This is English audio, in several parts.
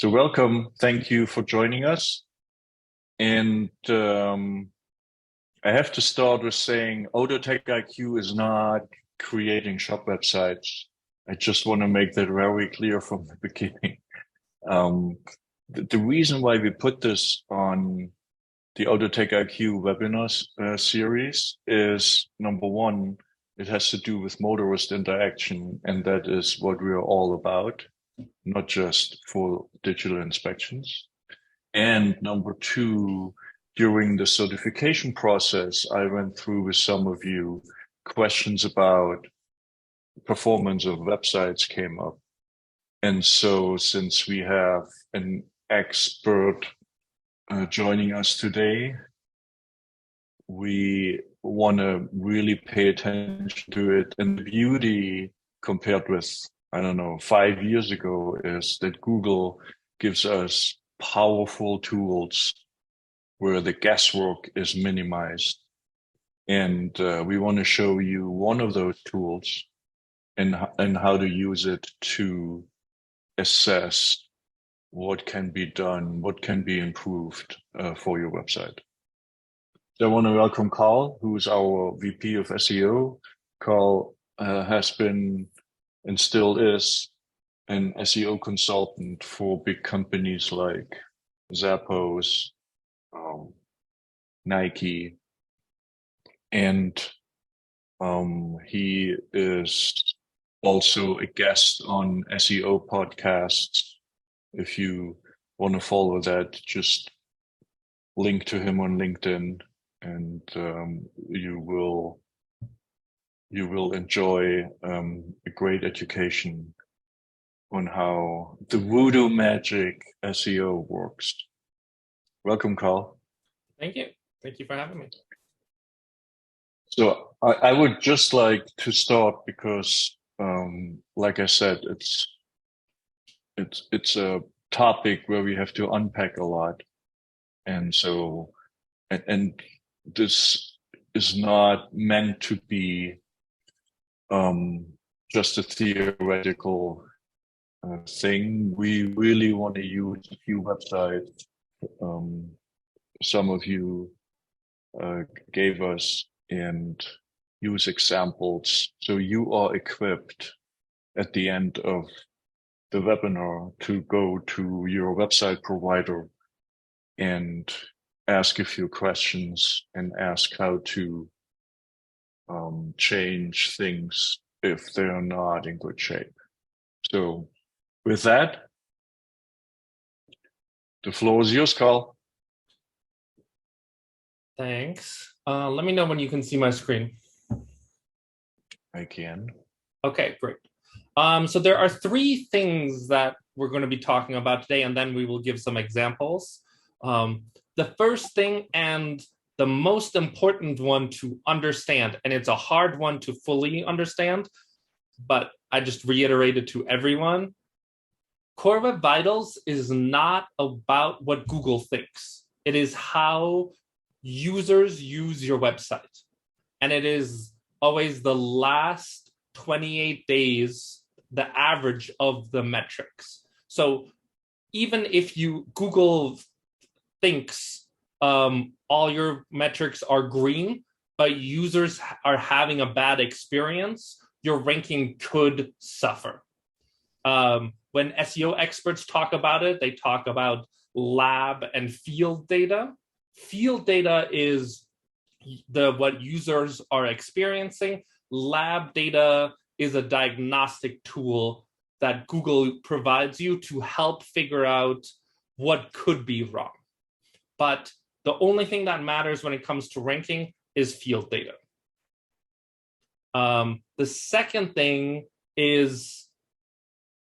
So welcome. Thank you for joining us. And I have to start with saying Autotech IQ is not creating shop websites. I just want to make that very clear from the beginning. The reason why we put this on the Autotech IQ webinar series is, number one, it has to do with motorist interaction, and that is what we are all about, not just for digital inspections. And number two, during the certification process, I went through with some of you questions about performance of websites came up. And so since we have an expert joining us today, we want to really pay attention to it. And the beauty compared with, I don't know, 5 years ago is that Google gives us powerful tools where the guesswork is minimized. And we want to show you one of those tools and how to use it to assess what can be done, what can be improved for your website. So I want to welcome Carl, who is our VP of SEO. Carl has been and still is an SEO consultant for big companies like Zappos, Nike, and he is also a guest on SEO podcasts. If you want to follow that, just link to him on LinkedIn, and you will enjoy a great education on how the voodoo magic SEO works. Welcome, Carl. Thank you. Thank you for having me. So I would just like to start because, like I said, it's a topic where we have to unpack a lot, and so and this is not meant to be just a theoretical thing. We really want to use a few websites. Some of you gave us and use examples, so you are equipped at the end of the webinar to go to your website provider and ask a few questions and ask how to change things if they're not in good shape. So with that, the floor is yours, Carl. Thanks. Let me know when you can see my screen. I can. Okay, great. So there are three things that we're going to be talking about today, and then we will give some examples. The first thing and the most important one to understand, and it's a hard one to fully understand, but I just reiterated to everyone, Core Web Vitals is not about what Google thinks. It is how users use your website. And it is always the last 28 days, the average of the metrics. So even if Google thinks all your metrics are green, but users are having a bad experience, your ranking could suffer. When SEO experts talk about it, they talk about lab and field data. Field data is what users are experiencing. Lab data is a diagnostic tool that Google provides you to help figure out what could be wrong. But the only thing that matters when it comes to ranking is field data. The second thing is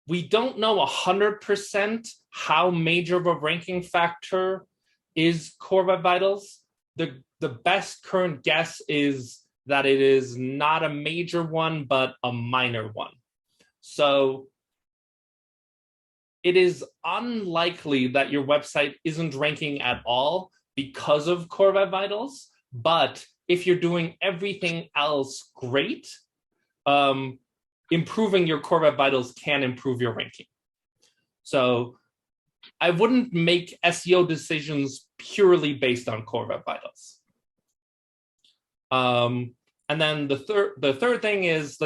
we don't know 100% how major of a ranking factor is Core Web Vitals. The best current guess is that it is not a major one, but a minor one. So it is unlikely that your website isn't ranking at all because of Core Web Vitals. But if you're doing everything else great, improving your Core Web Vitals can improve your ranking. So I wouldn't make SEO decisions purely based on Core Web Vitals. And then the third thing is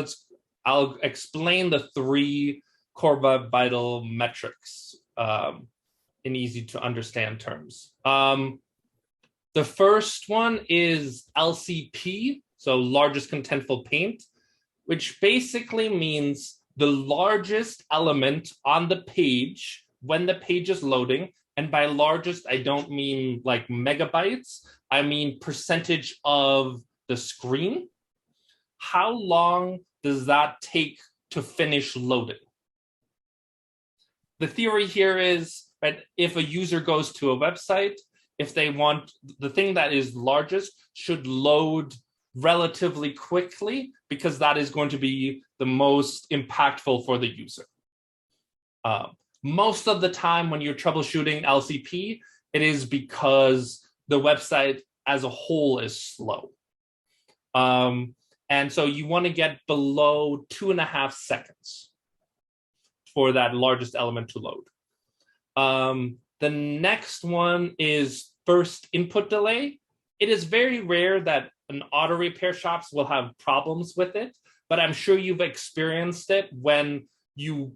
I'll explain the 3 Core Web Vital metrics in easy to understand terms. The first one is LCP, so largest contentful paint, which basically means the largest element on the page when the page is loading. And by largest, I don't mean like megabytes. I mean percentage of the screen. How long does that take to finish loading? The theory here is that if a user goes to a website, if they want the thing that is largest should load relatively quickly, because that is going to be the most impactful for the user. Most of the time when you're troubleshooting LCP, it is because the website as a whole is slow. And so you want to get below 2.5 seconds for that largest element to load. The next one is first input delay. It is very rare that an auto repair shops will have problems with it, but I'm sure you've experienced it when you're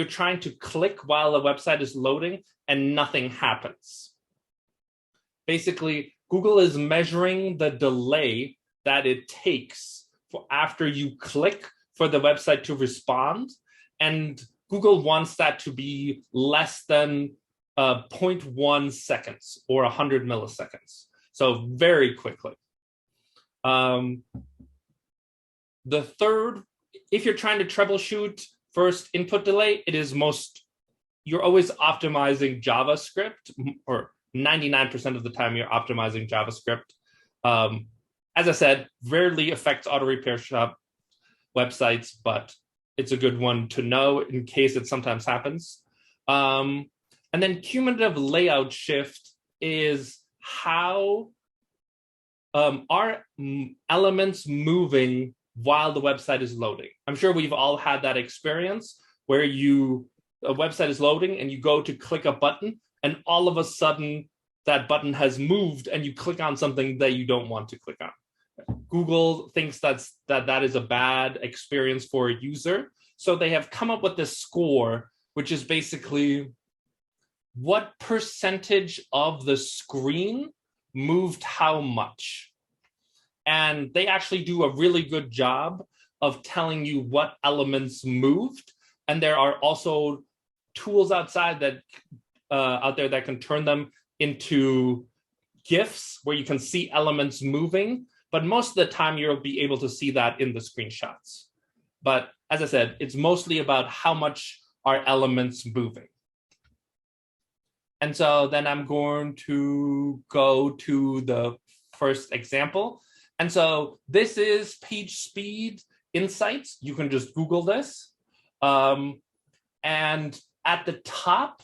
trying to click while a website is loading and nothing happens. Basically, Google is measuring the delay that it takes for after you click for the website to respond, and Google wants that to be less than 0.1 seconds or 100 milliseconds. So very quickly. The third, if you're trying to troubleshoot first input delay, you're always optimizing JavaScript, or 99% of the time you're optimizing JavaScript. As I said, rarely affects auto repair shop websites, but it's a good one to know in case it sometimes happens. And then cumulative layout shift is how are elements moving while the website is loading. I'm sure we've all had that experience where a website is loading and you go to click a button and all of a sudden that button has moved and you click on something that you don't want to click on. Google thinks that is a bad experience for a user. So they have come up with this score, which is basically what percentage of the screen moved how much. And they actually do a really good job of telling you what elements moved. And there are also tools out there that can turn them into GIFs where you can see elements moving. But most of the time, you'll be able to see that in the screenshots. But as I said, it's mostly about how much are elements moving. And so then I'm going to go to the first example. And so this is Page Speed Insights. You can just Google this. And at the top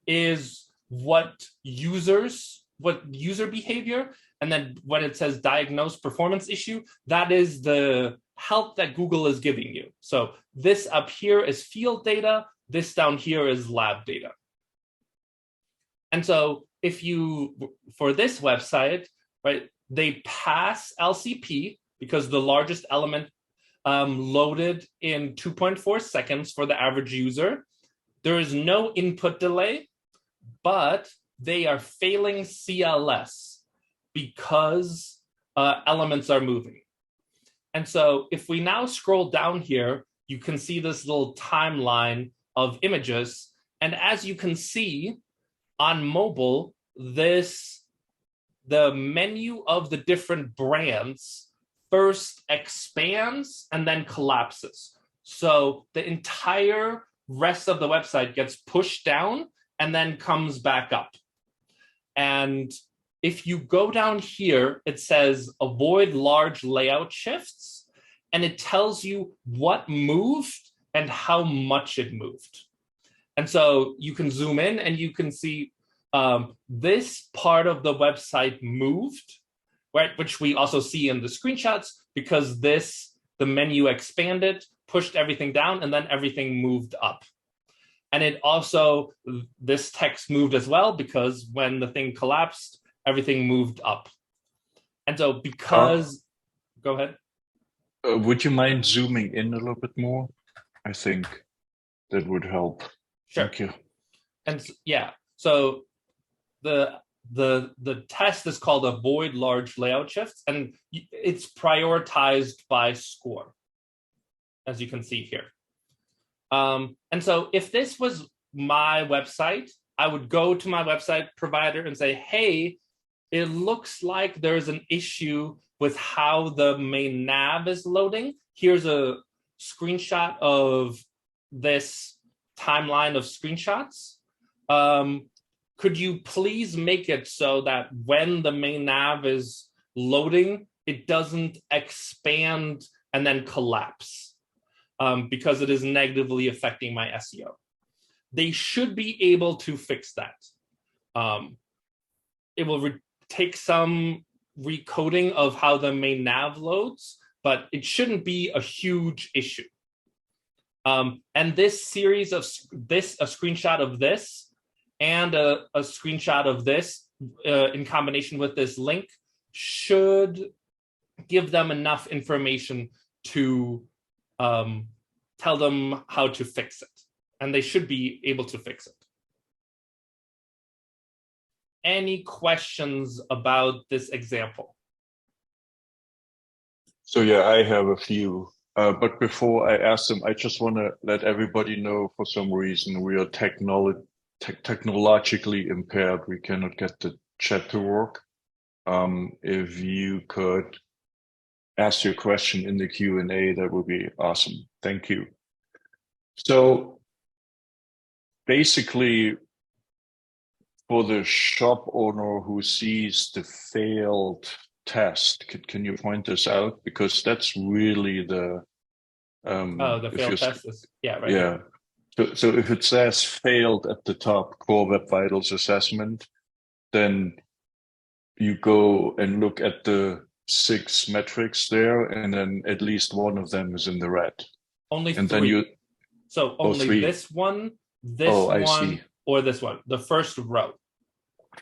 is what user behavior. And then when it says diagnose performance issue, that is the help that Google is giving you. So this up here is field data. This down here is lab data. And so for this website, right, they pass LCP because the largest element loaded in 2.4 seconds for the average user. There is no input delay, but they are failing CLS because elements are moving. And so if we now scroll down here, you can see this little timeline of images. And as you can see on mobile, the menu of the different brands first expands and then collapses. So the entire rest of the website gets pushed down and then comes back up. And if you go down here, it says avoid large layout shifts, and it tells you what moved and how much it moved. And so you can zoom in and you can see this part of the website moved, right? Which we also see in the screenshots because the menu expanded, pushed everything down, and then everything moved up. And it also, this text moved as well because when the thing collapsed, everything moved up. And so because, go ahead. Would you mind zooming in a little bit more? I think that would help. Sure. Thank you. And yeah, so the test is called avoid large layout shifts, and it's prioritized by score, as you can see here. And so if this was my website, I would go to my website provider and say, hey, it looks like there's an issue with how the main nav is loading. Here's a screenshot of this timeline of screenshots. Could you please make it so that when the main nav is loading, it doesn't expand and then collapse, because it is negatively affecting my SEO. They should be able to fix that. It will take some recoding of how the main nav loads, but it shouldn't be a huge issue. And this series of a screenshot of this and a screenshot of this in combination with this link should give them enough information to tell them how to fix it. And they should be able to fix it. Any questions about this example? So yeah, I have a few. But before I ask them, I just want to let everybody know for some reason we are technologically impaired. We cannot get the chat to work. If you could ask your question in the Q&A, that would be awesome. Thank you. So basically, for the shop owner who sees the failed test, can you point this out? Because that's really the the failed test is, yeah, right. Yeah. So if it says failed at the top, Core Web Vitals assessment, then you go and look at the 6 metrics there, and then at least one of them is in the red. Only and 3. Then you, so only 3. This one, this one, or this one, the first row.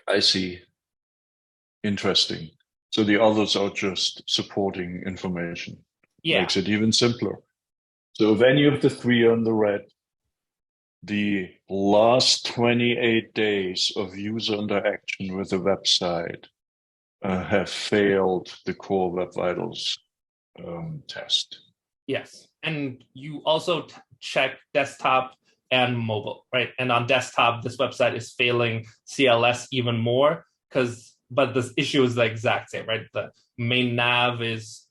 I see. Interesting. So the others are just supporting information. Yeah. Makes it even simpler. So if any of the 3 are in the red, the last 28 days of user interaction with the website have failed the Core Web Vitals test. Yes, and you also check desktop and mobile, right? And on desktop, this website is failing CLS even more but the issue is the exact same, right? The main nav is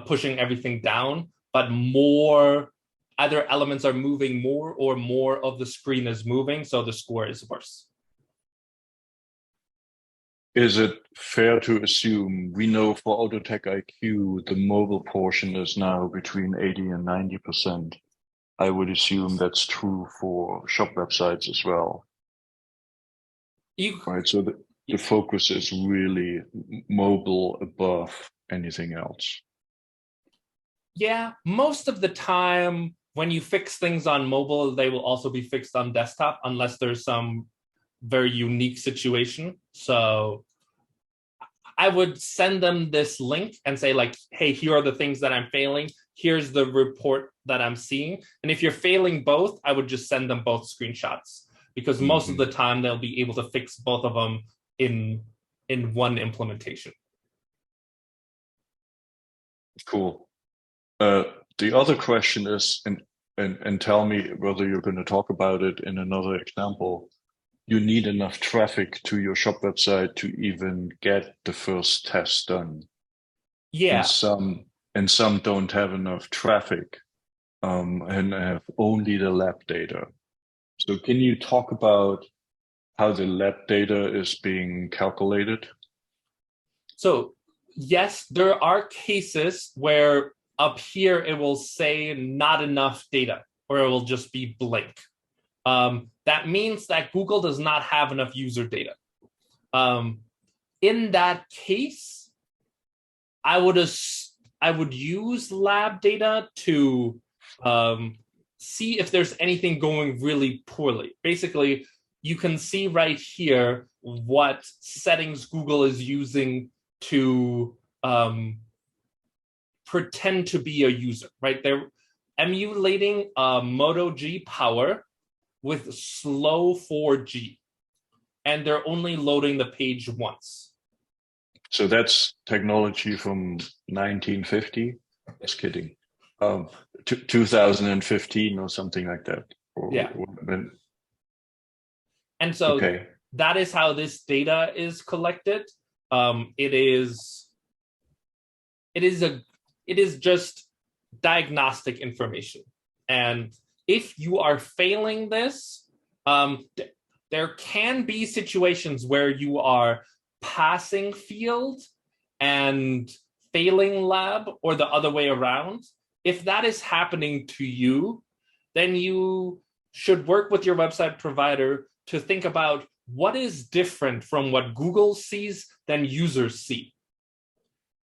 pushing everything down, but either elements are moving more or more of the screen is moving, so the score is worse. Is it fair to assume, we know for Autotech IQ, the mobile portion is now between 80 and 90%. I would assume that's true for shop websites as well. Right, so the focus is really mobile above anything else. Yeah, most of the time when you fix things on mobile, they will also be fixed on desktop unless there's some very unique situation. So I would send them this link and say, like, hey, here are the things that I'm failing. Here's the report that I'm seeing. And if you're failing both, I would just send them both screenshots, because most of the time they'll be able to fix both of them in one implementation. Cool. The other question is, and tell me whether you're going to talk about it in another example, you need enough traffic to your shop website to even get the first test done. Yeah. And some don't have enough traffic and have only the lab data. So can you talk about how the lab data is being calculated? So yes, there are cases where up here it will say not enough data, or it will just be blank. That means that Google does not have enough user data. In that case, I would use lab data to see if there's anything going really poorly. Basically, you can see right here what settings Google is using to pretend to be a user, right? They're emulating Moto G power with slow 4G, and they're only loading the page once. So that's technology from 1950? Just kidding. 2015 or something like that. Yeah. When, and so okay. That is how this data is collected. It is just diagnostic information. And if you are failing this, there can be situations where you are passing field and failing lab, or the other way around. If that is happening to you, then you should work with your website provider to think about what is different from what Google sees than users see.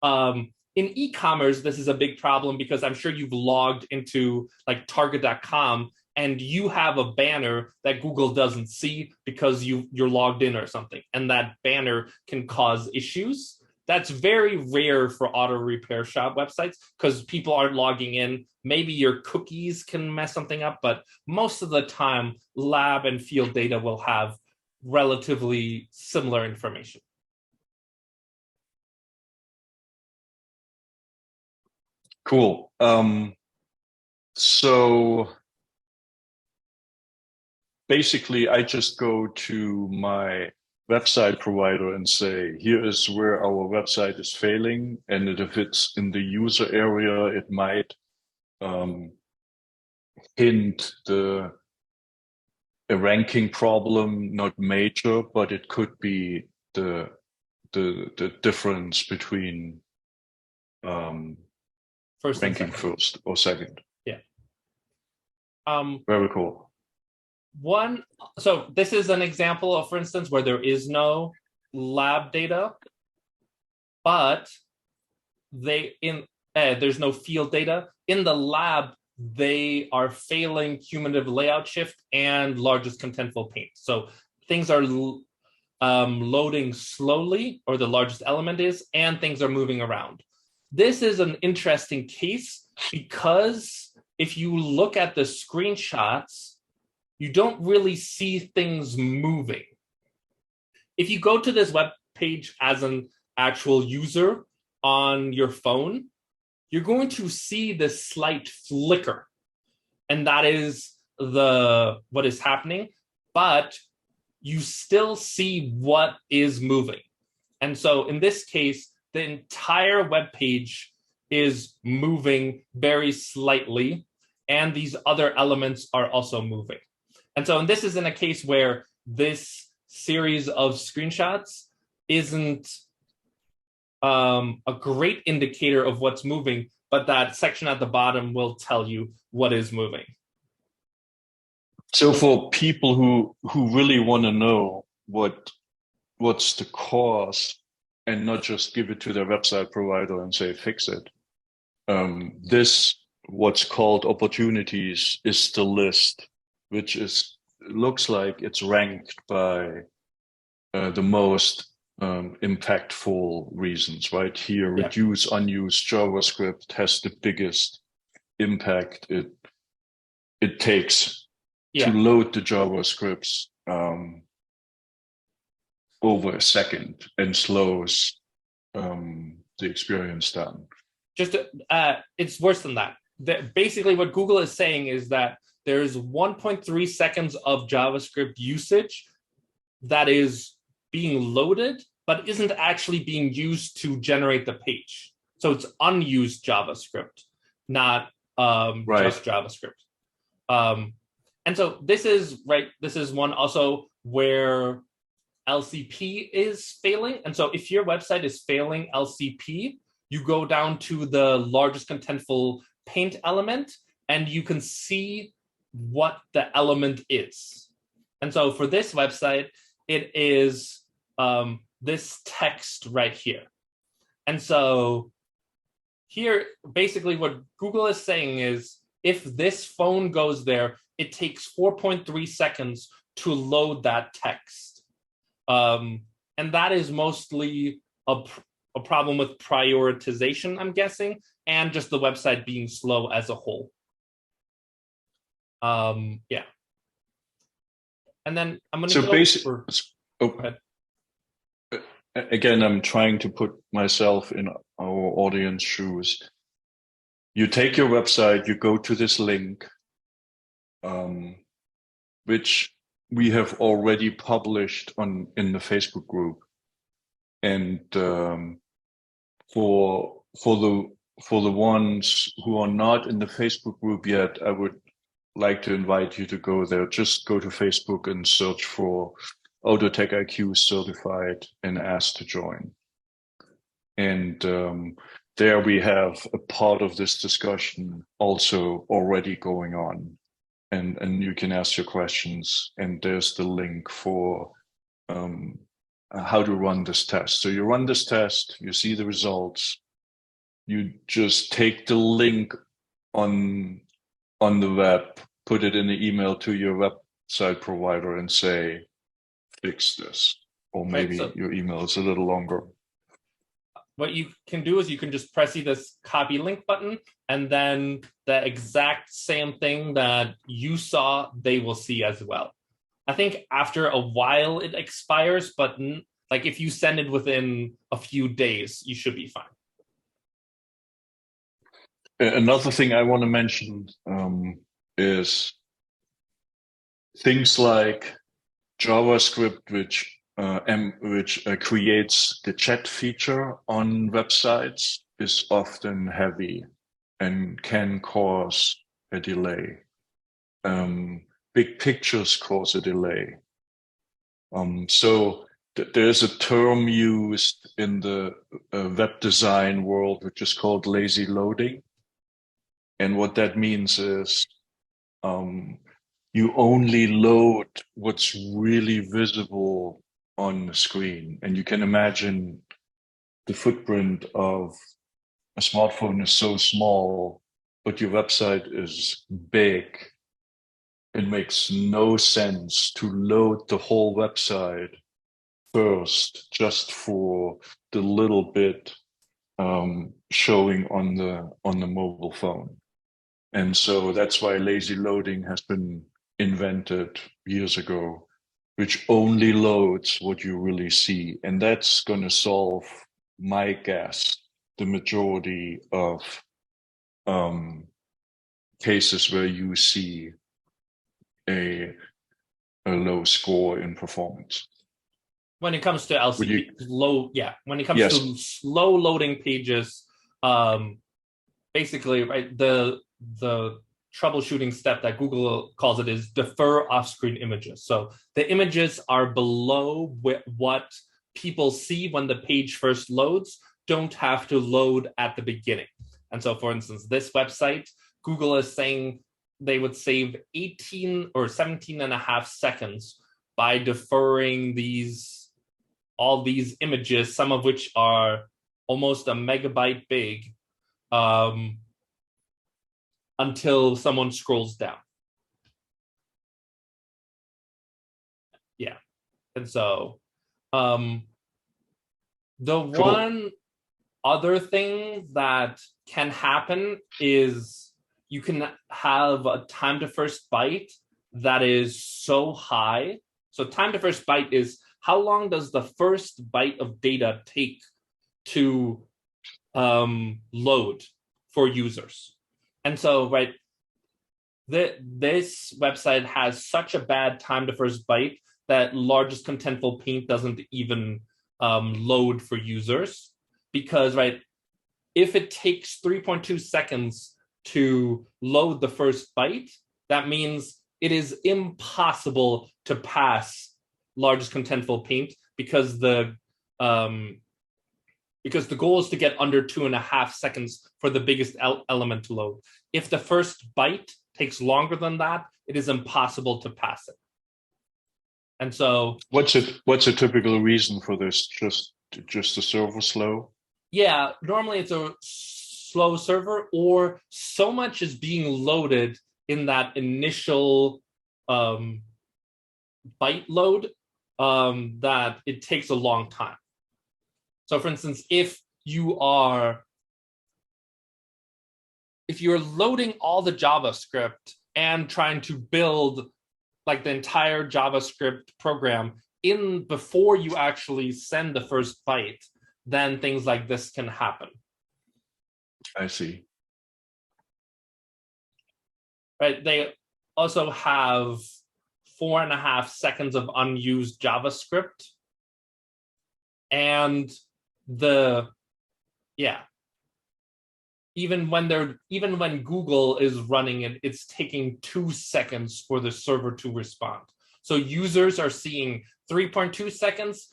In e-commerce, this is a big problem because I'm sure you've logged into like Target.com and you have a banner that Google doesn't see because you're logged in or something, and that banner can cause issues. That's very rare for auto repair shop websites because people aren't logging in. Maybe your cookies can mess something up, but most of the time, lab and field data will have relatively similar information. Cool. So basically, I just go to my website provider and say, here is where our website is failing. And if it's in the user area, it might hint a ranking problem, not major, but it could be the difference between ranking first or second. Yeah. Very cool. So this is an example of, for instance, where there is no lab data, but there's no field data. In the lab, they are failing cumulative layout shift and largest contentful paint. So things are loading slowly, or the largest element is, and things are moving around. This is an interesting case because if you look at the screenshots, you don't really see things moving. If you go to this web page as an actual user on your phone, you're going to see this slight flicker. And that is what is happening, but you still see what is moving. And so in this case, the entire web page is moving very slightly, and these other elements are also moving. And so this is in a case where this series of screenshots isn't a great indicator of what's moving, but that section at the bottom will tell you what is moving. So for people who really want to know what's the cause and not just give it to their website provider and say, fix it, this, what's called opportunities, is the list, which looks like it's ranked by the most impactful reasons, right? Here, Yeah. reduce unused JavaScript has the biggest impact it takes to load the JavaScripts over a second, and slows the experience down. It's worse than that. Basically, what Google is saying is that there's 1.3 seconds of JavaScript usage that is being loaded, but isn't actually being used to generate the page. So it's unused JavaScript, not just JavaScript. And so this is one also where LCP is failing. And so if your website is failing LCP, you go down to the largest contentful paint element, and you can see what the element is. And so for this website, it is this text right here. And so here, basically what Google is saying is, if this phone goes there, it takes 4.3 seconds to load that text. And that is mostly a problem with prioritization, I'm guessing, and just the website being slow as a whole. Yeah. And then I'm going to go basically, go ahead. Again, I'm trying to put myself in our audience shoes. You take your website, you go to this link, which we have already published in the Facebook group, and for the ones who are not in the Facebook group yet, I would like to invite you to go there. Just go to Facebook and search for Autotech IQ certified and ask to join. And there we have a part of this discussion also already going on. And you can ask your questions, and there's the link for how to run this test. So you run this test, you see the results, you just take the link on the web, put it in an email to your website provider and say, fix this. Or maybe your email is a little longer. What you can do is you can just press this copy link button, and then the exact same thing that you saw, they will see as well. I think after a while it expires, but like if you send it within a few days, you should be fine. Another thing I want to mention is things like JavaScript, which creates the chat feature on websites, is often heavy and can cause a delay. Big pictures cause a delay. So there's a term used in the web design world which is called lazy loading. And what that means is you only load what's really visible on the screen. And you can imagine the footprint of a smartphone is so small, but your website is big. It makes no sense to load the whole website first just for the little bit showing on the mobile phone. And so that's why lazy loading has been invented years ago, which only loads what you really see. And that's going to solve, my guess, the majority of cases where you see a low score in performance. When it comes to LCD, when it comes to slow loading pages, basically, right, the troubleshooting step that Google calls it is defer off-screen images. So the images are below what people see when the page first loads, don't have to load at the beginning. And so, for instance, this website, Google is saying they would save 18 or 17 and a half seconds by deferring all these images, some of which are almost a megabyte big, until someone scrolls down. Yeah. And so the cool. One other thing that can happen is you can have a time to first byte that is so high. So time to first byte is how long does the first byte of data take to load for users? And so, right, this website has such a bad time to first byte that largest contentful paint doesn't even load for users, because, right, if it takes 3.2 seconds to load the first byte, that means it is impossible to pass largest contentful paint because the goal is to get under 2.5 seconds for the biggest element to load. If the first byte takes longer than that, it is impossible to pass it. And so, what's a typical reason for this? Just the server slow? Yeah, normally it's a slow server, or so much is being loaded in that initial byte load that it takes a long time. So for instance, if you're loading all the JavaScript and trying to build like the entire JavaScript program in before you actually send the first byte, then things like this can happen. I see. Right. They also have 4.5 seconds of unused JavaScript. And even when Google is running it, it's taking 2 seconds for the server to respond. So users are seeing 3.2 seconds.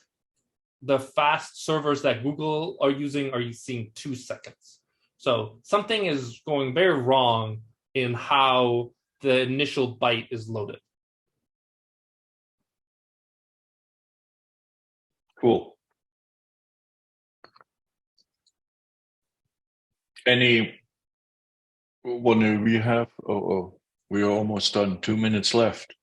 The fast servers that Google are using are seeing 2 seconds. So something is going very wrong in how the initial byte is loaded. Cool. Any one do we have? Oh, we are almost done. 2 minutes left.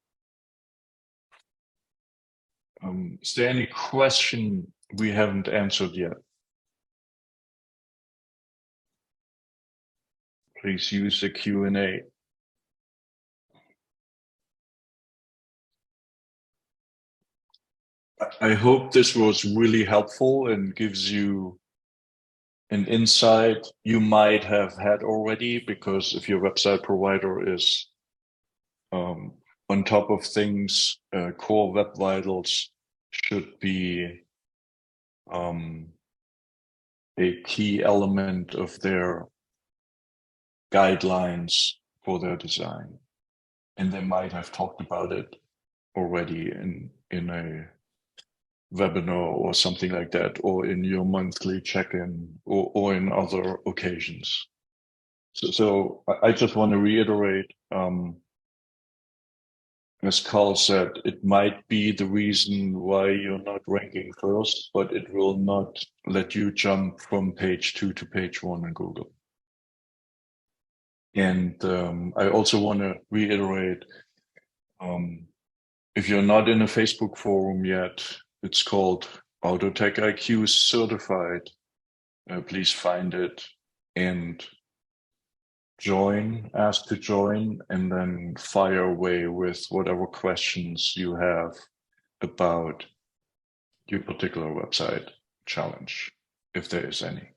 Is there any question we haven't answered yet? Please use the Q&A. I hope this was really helpful and gives you an insight you might have had already, because if your website provider is on top of things, Core Web Vitals should be a key element of their guidelines for their design. And they might have talked about it already in a webinar or something like that, or in your monthly check-in, or in other occasions. So I just want to reiterate, as Carl said, it might be the reason why you're not ranking first, but it will not let you jump from page 2 to page 1 in Google. And I also want to reiterate, if you're not in a Facebook forum yet, it's called AutoTech-IQ Certified. Please find it and join, ask to join, and then fire away with whatever questions you have about your particular website challenge, if there is any.